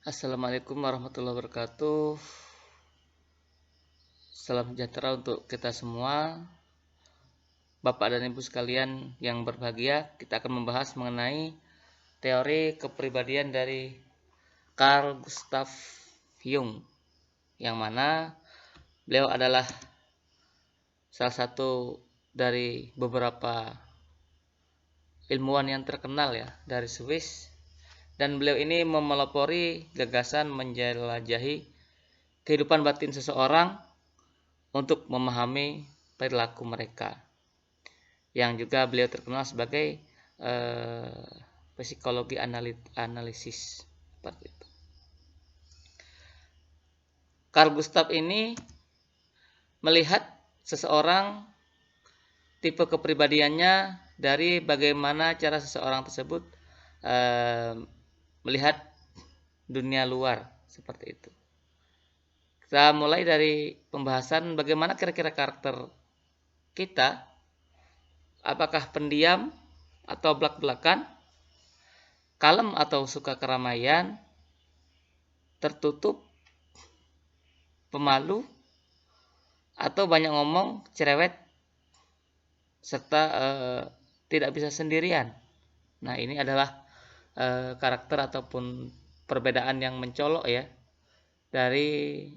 Assalamualaikum warahmatullahi wabarakatuh. Salam sejahtera untuk kita semua. Bapak dan Ibu sekalian yang berbahagia, kita akan membahas mengenai teori kepribadian dari Carl Gustav Jung, yang mana beliau adalah salah satu dari beberapa ilmuwan yang terkenal ya dari Swiss, dan beliau ini memelopori gagasan menjelajahi kehidupan batin seseorang untuk memahami perilaku mereka, yang juga beliau terkenal sebagai psikologi analisis seperti itu. Carl Gustav ini melihat seseorang, tipe kepribadiannya dari bagaimana cara seseorang tersebut melihat dunia luar seperti itu. Kita mulai dari pembahasan bagaimana kira-kira karakter kita, apakah pendiam atau belak-belakan, kalem atau suka keramaian, tertutup, pemalu, atau banyak ngomong, cerewet, serta tidak bisa sendirian. Nah, ini adalah karakter ataupun perbedaan yang mencolok ya dari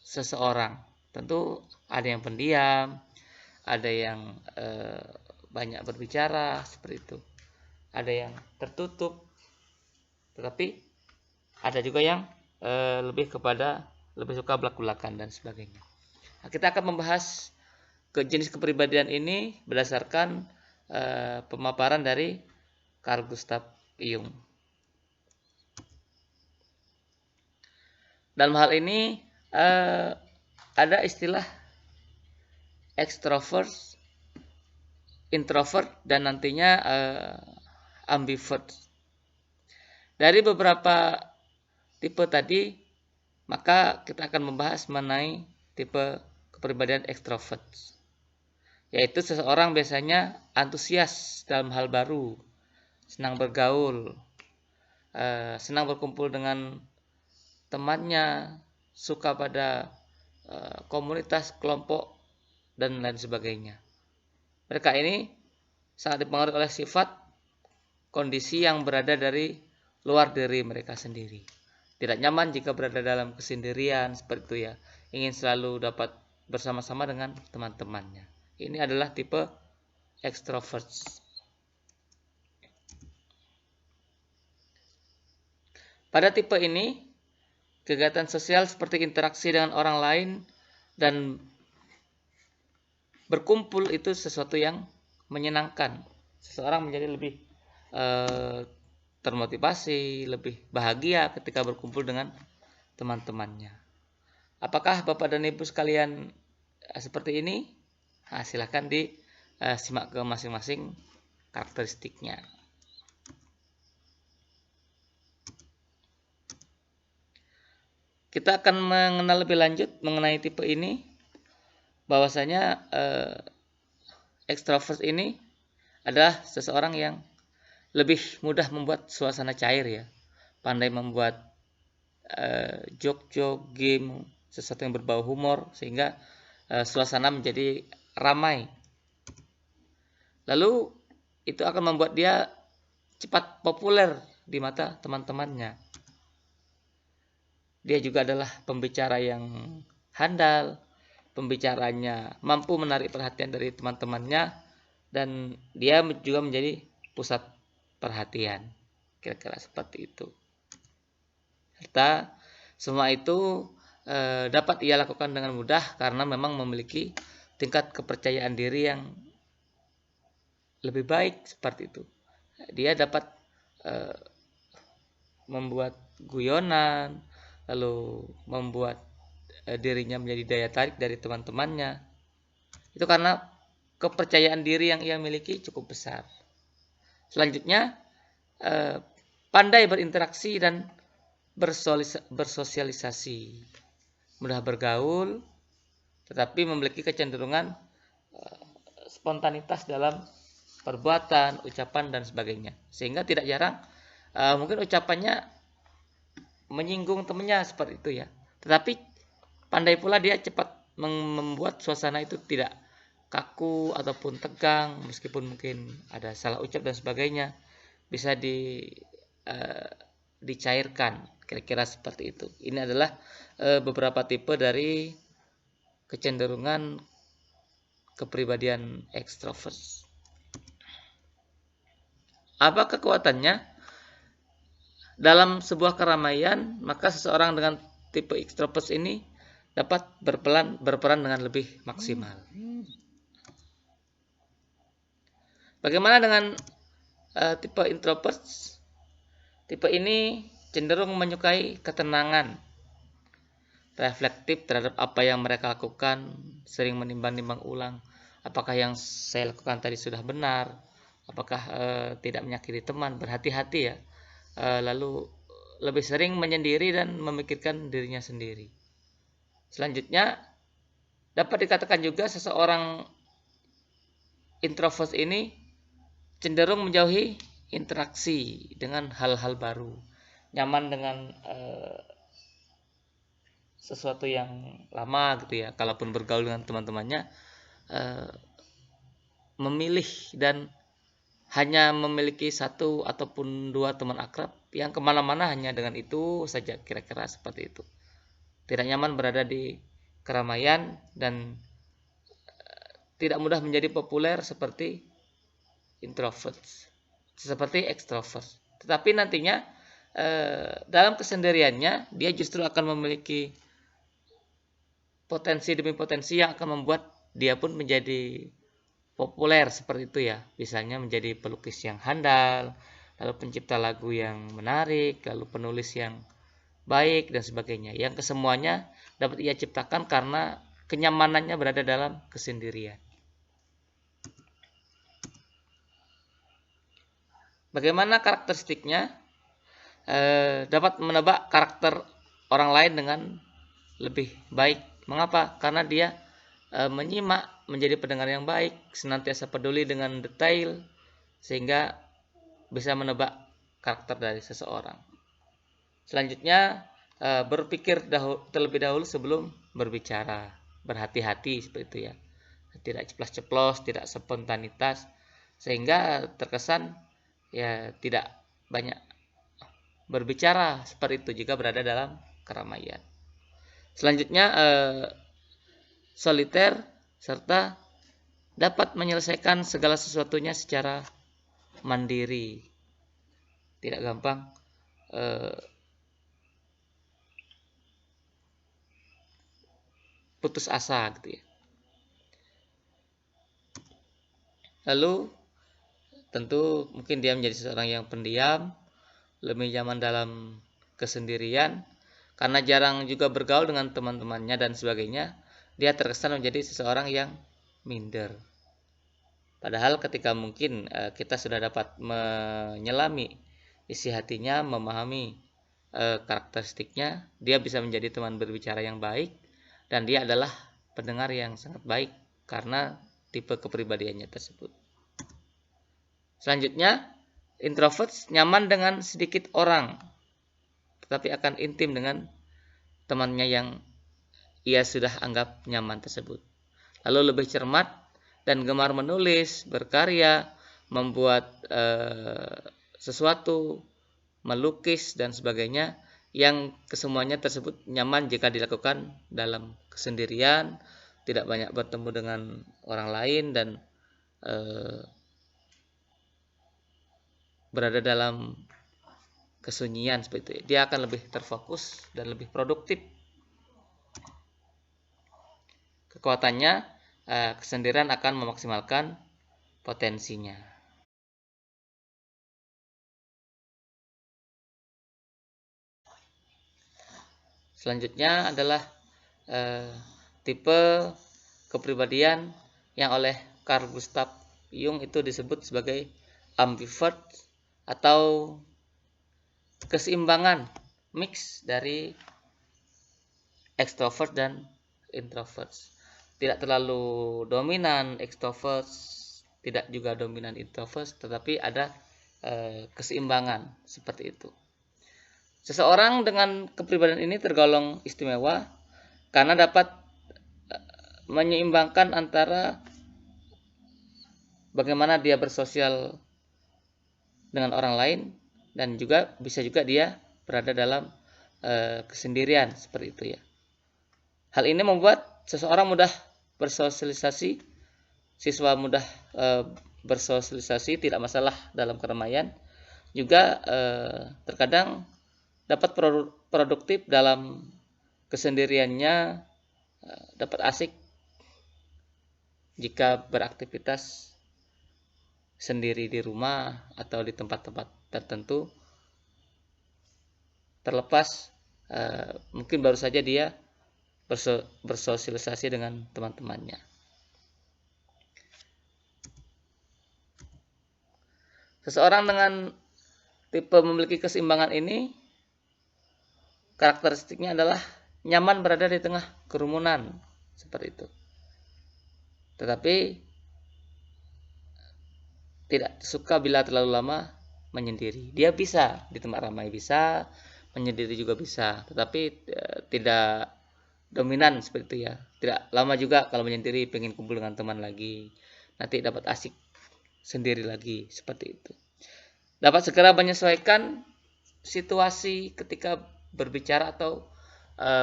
seseorang. Tentu ada yang pendiam, ada yang banyak berbicara seperti itu, ada yang tertutup, tetapi ada juga yang lebih suka belak-belakan dan sebagainya. Nah, kita akan membahas jenis kepribadian ini berdasarkan pemaparan dari Carl Gustav Jung. Dalam hal ini ada istilah extrovert, introvert, dan nantinya ambivert. Dari beberapa tipe tadi, maka kita akan membahas mengenai tipe kepribadian extrovert, yaitu seseorang biasanya antusias dalam hal baru, senang bergaul, senang berkumpul dengan temannya, suka pada komunitas, kelompok, dan lain sebagainya. Mereka ini sangat dipengaruhi oleh sifat kondisi yang berada dari luar diri mereka sendiri. Tidak nyaman jika berada dalam kesendirian seperti itu ya. Ingin selalu dapat bersama-sama dengan teman-temannya. Ini adalah tipe extrovert. Pada tipe ini, kegiatan sosial seperti interaksi dengan orang lain dan berkumpul itu sesuatu yang menyenangkan. Seseorang menjadi lebih termotivasi, lebih bahagia ketika berkumpul dengan teman-temannya. Apakah Bapak dan Ibu sekalian seperti ini? Nah, silahkan disimak ke masing-masing karakteristiknya. Kita akan mengenal lebih lanjut mengenai tipe ini, bahwasanya extrovert ini adalah seseorang yang lebih mudah membuat suasana cair ya, pandai membuat joke-joke, game, sesuatu yang berbau humor sehingga suasana menjadi ramai. Lalu itu akan membuat dia cepat populer di mata teman-temannya. Dia juga adalah pembicara yang handal, pembicaranya mampu menarik perhatian dari teman-temannya, dan dia juga menjadi pusat perhatian. Kira-kira seperti itu. Serta semua itu dapat ia lakukan dengan mudah karena memang memiliki tingkat kepercayaan diri yang lebih baik seperti itu. Dia dapat membuat guyonan, lalu membuat dirinya menjadi daya tarik dari teman-temannya. Itu karena kepercayaan diri yang ia miliki cukup besar. Selanjutnya, pandai berinteraksi dan bersosialisasi, mudah bergaul, tetapi memiliki kecenderungan spontanitas dalam perbuatan, ucapan, dan sebagainya. Sehingga tidak jarang mungkin ucapannya menyinggung temennya seperti itu ya. Tetapi pandai pula dia cepat membuat suasana itu tidak kaku ataupun tegang, meskipun mungkin ada salah ucap dan sebagainya, bisa dicairkan, kira-kira seperti itu. Ini adalah beberapa tipe dari kecenderungan kepribadian ekstrovert. Apa kekuatannya? Dalam sebuah keramaian, maka seseorang dengan tipe ekstrovert ini dapat berperan dengan lebih maksimal. Bagaimana dengan tipe introvert? Tipe ini cenderung menyukai ketenangan, reflektif terhadap apa yang mereka lakukan, sering menimbang-nimbang ulang apakah yang saya lakukan tadi sudah benar, apakah tidak menyakiti teman, berhati-hati ya. Lalu lebih sering menyendiri dan memikirkan dirinya sendiri. Selanjutnya, dapat dikatakan juga seseorang introvert ini cenderung menjauhi interaksi dengan hal-hal baru, nyaman dengan sesuatu yang lama gitu ya. Kalaupun bergaul dengan teman-temannya, memilih dan hanya memiliki satu ataupun dua teman akrab yang kemana-mana hanya dengan itu saja, kira-kira seperti itu. Tidak nyaman berada di keramaian dan tidak mudah menjadi populer seperti introvert, seperti extrovert. Tetapi nantinya dalam kesendiriannya dia justru akan memiliki potensi demi potensi yang akan membuat dia pun menjadi populer seperti itu ya. Misalnya menjadi pelukis yang handal, lalu pencipta lagu yang menarik, lalu penulis yang baik dan sebagainya. Yang kesemuanya dapat ia ciptakan karena kenyamanannya berada dalam kesendirian. Bagaimana karakteristiknya? Dapat menebak karakter orang lain dengan lebih baik. Mengapa? Karena dia menyimak, menjadi pendengar yang baik, senantiasa peduli dengan detail, sehingga bisa menebak karakter dari seseorang. Selanjutnya, berpikir terlebih dahulu sebelum berbicara, berhati-hati seperti itu ya, tidak ceplas-ceplos, tidak spontanitas, sehingga terkesan ya tidak banyak berbicara seperti itu jika berada dalam keramaian. Selanjutnya, soliter serta dapat menyelesaikan segala sesuatunya secara mandiri, tidak gampang putus asa gitu ya. Lalu tentu mungkin dia menjadi seseorang yang pendiam, lebih nyaman dalam kesendirian, karena jarang juga bergaul dengan teman-temannya dan sebagainya. Dia terkesan menjadi seseorang yang minder. Padahal ketika mungkin kita sudah dapat menyelami isi hatinya, memahami karakteristiknya, dia bisa menjadi teman berbicara yang baik, dan dia adalah pendengar yang sangat baik karena tipe kepribadiannya tersebut. Selanjutnya, introvert nyaman dengan sedikit orang, tetapi akan intim dengan temannya yang ia sudah anggap nyaman tersebut. Lalu lebih cermat dan gemar menulis, berkarya, membuat sesuatu, melukis dan sebagainya, yang kesemuanya tersebut nyaman jika dilakukan dalam kesendirian, tidak banyak bertemu dengan orang lain, dan berada dalam kesunyian seperti itu. Dia akan lebih terfokus dan lebih produktif. Kekuatannya, kesendirian akan memaksimalkan potensinya. Selanjutnya adalah tipe kepribadian yang oleh Carl Gustav Jung itu disebut sebagai ambivert atau keseimbangan mix dari extrovert dan introvert. Tidak terlalu dominan extrovert, tidak juga dominan introvert, tetapi ada keseimbangan seperti itu. Seseorang dengan kepribadian ini tergolong istimewa karena dapat menyeimbangkan antara bagaimana dia bersosial dengan orang lain dan juga bisa juga dia berada dalam kesendirian seperti itu ya. Hal ini membuat seseorang mudah bersosialisasi, siswa mudah bersosialisasi, tidak masalah dalam keramaian. Juga terkadang dapat produktif dalam kesendiriannya, dapat asik jika beraktivitas sendiri di rumah atau di tempat-tempat tertentu, terlepas mungkin baru saja dia bersosialisasi dengan teman-temannya. Seseorang dengan tipe memiliki keseimbangan ini, karakteristiknya adalah nyaman berada di tengah kerumunan, seperti itu. Tetapi tidak suka bila terlalu lama menyendiri. Dia bisa di tempat ramai, bisa menyendiri juga bisa, tetapi tidak dominan seperti itu ya. Tidak lama juga kalau menyendiri, pengen kumpul dengan teman lagi, nanti dapat asik sendiri lagi, seperti itu. Dapat segera menyesuaikan situasi ketika berbicara atau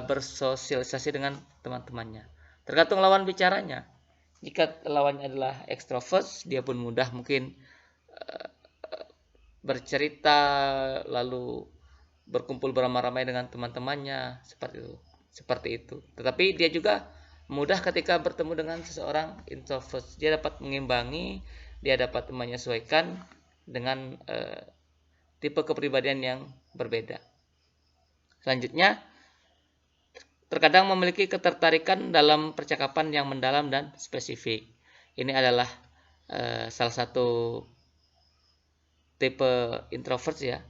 bersosialisasi dengan teman-temannya. Tergantung lawan bicaranya. Jika lawannya adalah ekstrovert, dia pun mudah mungkin bercerita lalu berkumpul beramai-ramai dengan teman-temannya, seperti itu. Tetapi dia juga mudah ketika bertemu dengan seseorang introvert. Dia dapat mengimbangi, dia dapat menyesuaikan dengan tipe kepribadian yang berbeda. Selanjutnya, terkadang memiliki ketertarikan dalam percakapan yang mendalam dan spesifik. Ini adalah salah satu tipe introvert ya.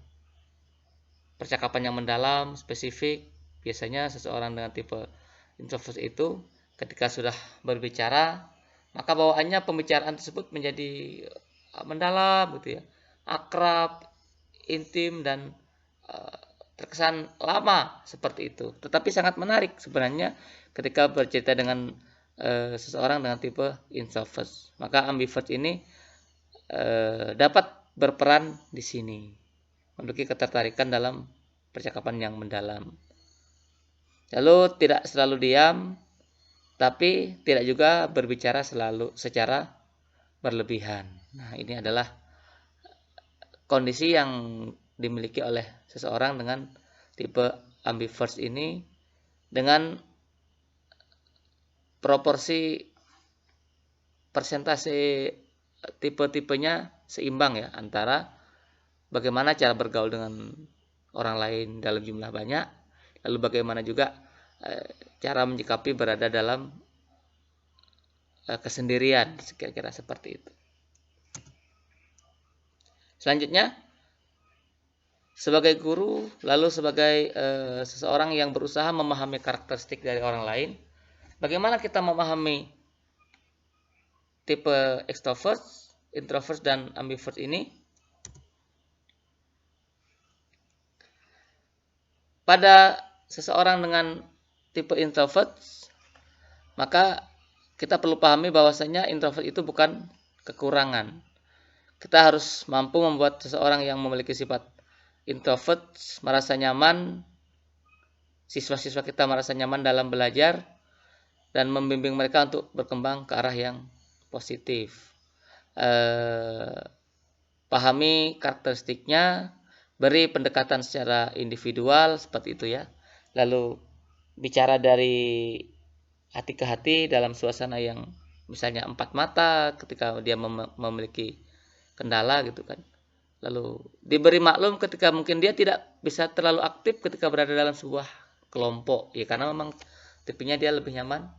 Percakapan yang mendalam, spesifik. Biasanya seseorang dengan tipe introvert itu ketika sudah berbicara, maka bawaannya pembicaraan tersebut menjadi mendalam gitu ya, akrab, intim, dan terkesan lama seperti itu. Tetapi sangat menarik sebenarnya ketika bercerita dengan seseorang dengan tipe introvert. Maka ambivert ini dapat berperan di sini, memiliki ketertarikan dalam percakapan yang mendalam. Lalu tidak selalu diam, tapi tidak juga berbicara selalu secara berlebihan. Nah, ini adalah kondisi yang dimiliki oleh seseorang dengan tipe ambivert ini, dengan proporsi persentase tipe-tipenya seimbang ya, antara bagaimana cara bergaul dengan orang lain dalam jumlah banyak, lalu bagaimana juga cara menyikapi berada dalam kesendirian, kira-kira seperti itu. Selanjutnya, sebagai guru, lalu sebagai seseorang yang berusaha memahami karakteristik dari orang lain, bagaimana kita memahami tipe extrovert, introvert, dan ambivert ini? Pada seseorang dengan tipe introvert, maka kita perlu pahami bahwasanya introvert itu bukan kekurangan. Kita harus mampu membuat seseorang yang memiliki sifat introvert merasa nyaman, siswa-siswa kita merasa nyaman dalam belajar, dan membimbing mereka untuk berkembang ke arah yang positif. Pahami karakteristiknya, beri pendekatan secara individual seperti itu ya. Lalu bicara dari hati ke hati dalam suasana yang misalnya empat mata ketika dia memiliki kendala gitu kan. Lalu diberi maklum ketika mungkin dia tidak bisa terlalu aktif ketika berada dalam sebuah kelompok ya, karena memang tipenya dia lebih nyaman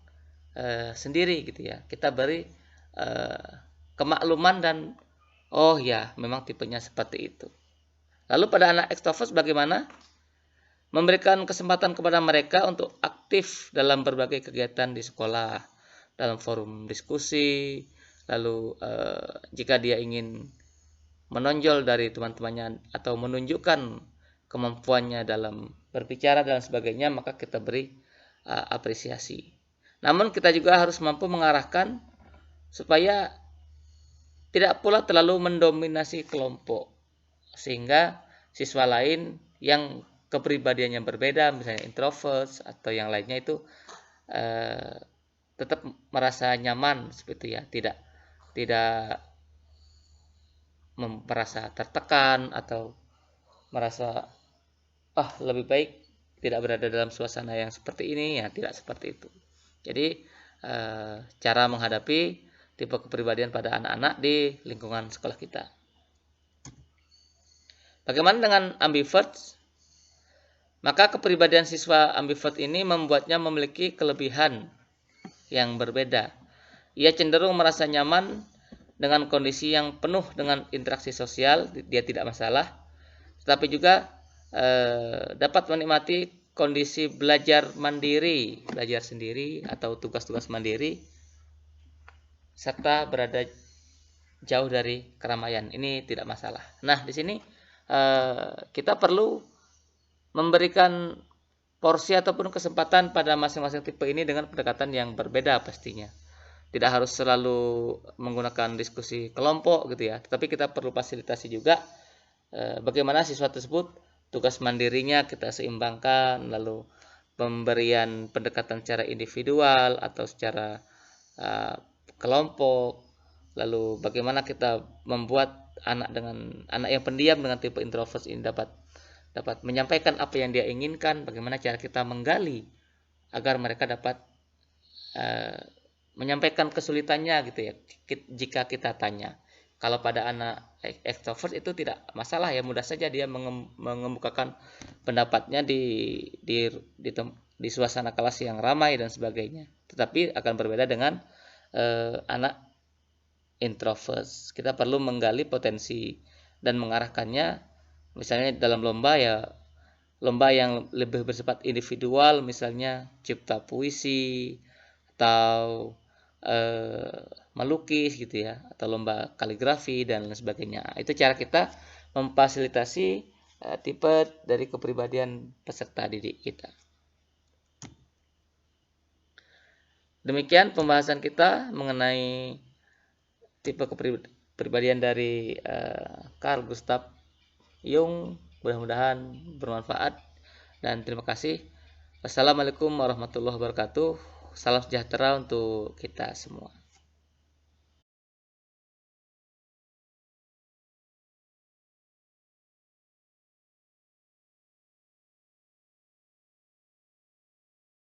sendiri gitu ya. Kita beri kemakluman dan oh ya memang tipenya seperti itu. Lalu pada anak ekstrovert bagaimana? Memberikan kesempatan kepada mereka untuk aktif dalam berbagai kegiatan di sekolah, dalam forum diskusi, lalu jika dia ingin menonjol dari teman-temannya atau menunjukkan kemampuannya dalam berbicara dan sebagainya, maka kita beri apresiasi. Namun kita juga harus mampu mengarahkan supaya tidak pula terlalu mendominasi kelompok, sehingga siswa lain yang kepribadiannya berbeda, misalnya introvert atau yang lainnya itu tetap merasa nyaman seperti ya, tidak merasa tertekan atau merasa lebih baik tidak berada dalam suasana yang seperti ini, ya tidak seperti itu. Jadi cara menghadapi tipe kepribadian pada anak-anak di lingkungan sekolah kita. Bagaimana dengan ambivert? Maka kepribadian siswa ambivert ini membuatnya memiliki kelebihan yang berbeda. Ia cenderung merasa nyaman dengan kondisi yang penuh dengan interaksi sosial, dia tidak masalah. Tetapi juga dapat menikmati kondisi belajar mandiri, belajar sendiri atau tugas-tugas mandiri, serta berada jauh dari keramaian. Ini tidak masalah. Nah, di sini kita perlu memberikan porsi ataupun kesempatan pada masing-masing tipe ini dengan pendekatan yang berbeda pastinya. Tidak harus selalu menggunakan diskusi kelompok gitu ya, tetapi kita perlu fasilitasi juga bagaimana siswa tersebut tugas mandirinya kita seimbangkan, lalu pemberian pendekatan secara individual atau secara kelompok, lalu bagaimana kita membuat anak yang pendiam dengan tipe introvert ini dapat menyampaikan apa yang dia inginkan, bagaimana cara kita menggali agar mereka dapat menyampaikan kesulitannya gitu ya. Jika kita tanya, kalau pada anak extrovert itu tidak masalah ya, mudah saja dia mengemukakan pendapatnya di suasana kelas yang ramai dan sebagainya. Tetapi akan berbeda dengan anak introvert. Kita perlu menggali potensi dan mengarahkannya. Misalnya dalam lomba yang lebih bersifat individual, misalnya cipta puisi atau melukis gitu ya, atau lomba kaligrafi dan lain sebagainya. Itu cara kita memfasilitasi tipe dari kepribadian peserta didik kita. Demikian pembahasan kita mengenai tipe kepribadian dari Carl Gustav Jung. Mudah-mudahan bermanfaat dan terima kasih. Wassalamualaikum warahmatullahi wabarakatuh. Salam sejahtera untuk kita semua.